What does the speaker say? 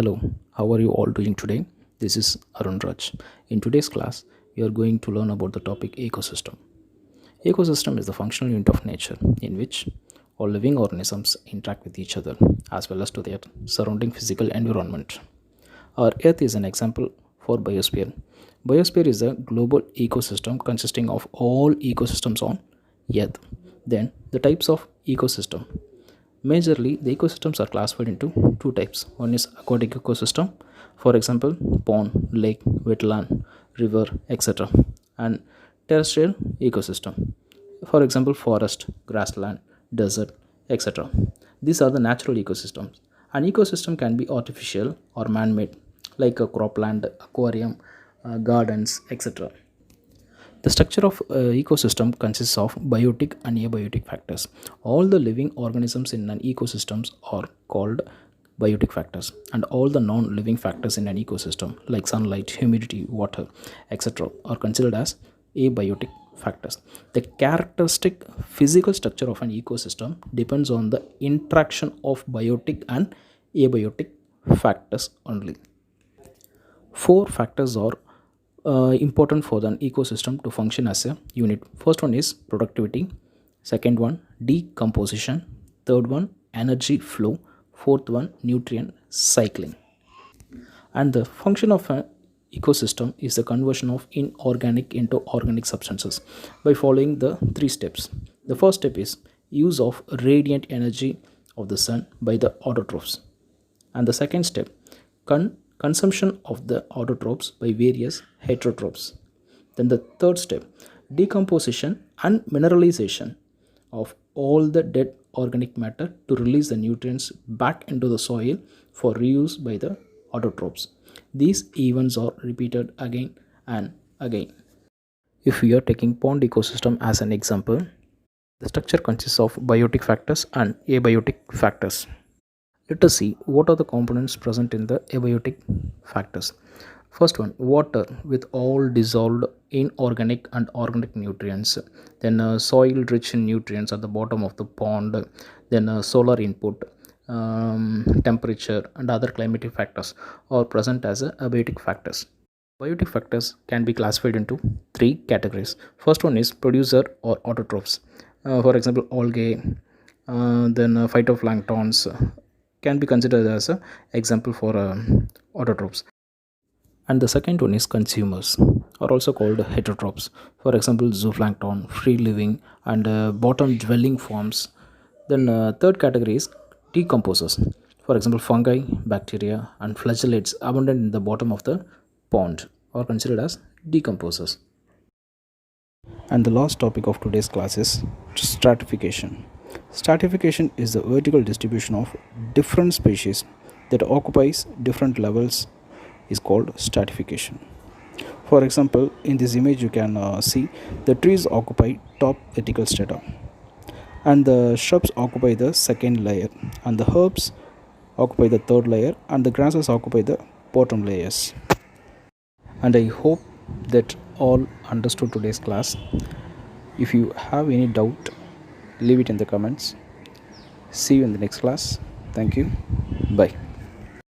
Hello, how are you all doing today? This is Arun Raj. In today's class, we are going to learn about the topic ecosystem. Ecosystem is the functional unit of nature in which all living organisms interact with each other as well as to their surrounding physical environment. Our Earth is an example for biosphere. Biosphere is a global ecosystem consisting of all ecosystems on Earth. Then the types of ecosystem. Majorly, the ecosystems are classified into two types. One is aquatic ecosystem, for example, pond, lake, wetland, river, etc. And terrestrial ecosystem, for example, forest, grassland, desert, etc. These are the natural ecosystems. An ecosystem can be artificial or man-made, like a cropland, aquarium, gardens, etc. The structure of ecosystem consists of biotic and abiotic factors. All the living organisms in an ecosystem are called biotic factors, and all the non-living factors in an ecosystem like sunlight, humidity, water, etc. are considered as abiotic factors. The characteristic physical structure of an ecosystem depends on the interaction of biotic and abiotic factors only. Four factors are important for an ecosystem to function as a unit. First one is productivity, second one decomposition, third one energy flow, fourth one nutrient cycling. And the function of an ecosystem is the conversion of inorganic into organic substances by following the three steps. The first step is use of radiant energy of the sun by the autotrophs, and the second step, consumption of the autotrophs by various heterotrophs. Then the third step, decomposition and mineralization of all the dead organic matter to release the nutrients back into the soil for reuse by the autotrophs. These events are repeated again and again. If we are taking pond ecosystem as an example, the structure consists of biotic factors and abiotic factors. Let us see what are the components present in the abiotic factors. First one, water with all dissolved inorganic and organic nutrients. Then soil rich in nutrients at the bottom of the pond. Then solar input, temperature and other climatic factors are present as abiotic factors. Biotic factors can be classified into three categories. First one is producer or autotrophs. For example, algae, then phytoplanktons can be considered as an example for autotrophs. And the second one is consumers, are also called heterotrophs. For example, zooplankton, free living and bottom dwelling forms. Then third category is decomposers. For example, fungi, bacteria and flagellates abundant in the bottom of the pond are considered as decomposers. And the last topic of today's class is stratification. Stratification is the vertical distribution of different species that occupies different levels is called stratification. For example, in this image you can see the trees occupy top vertical strata, and the shrubs occupy the second layer, and the herbs occupy the third layer, and the grasses occupy the bottom layers. And I hope that all understood today's class. If you have any doubt, leave it in the comments. See you in the next class. Thank you. Bye.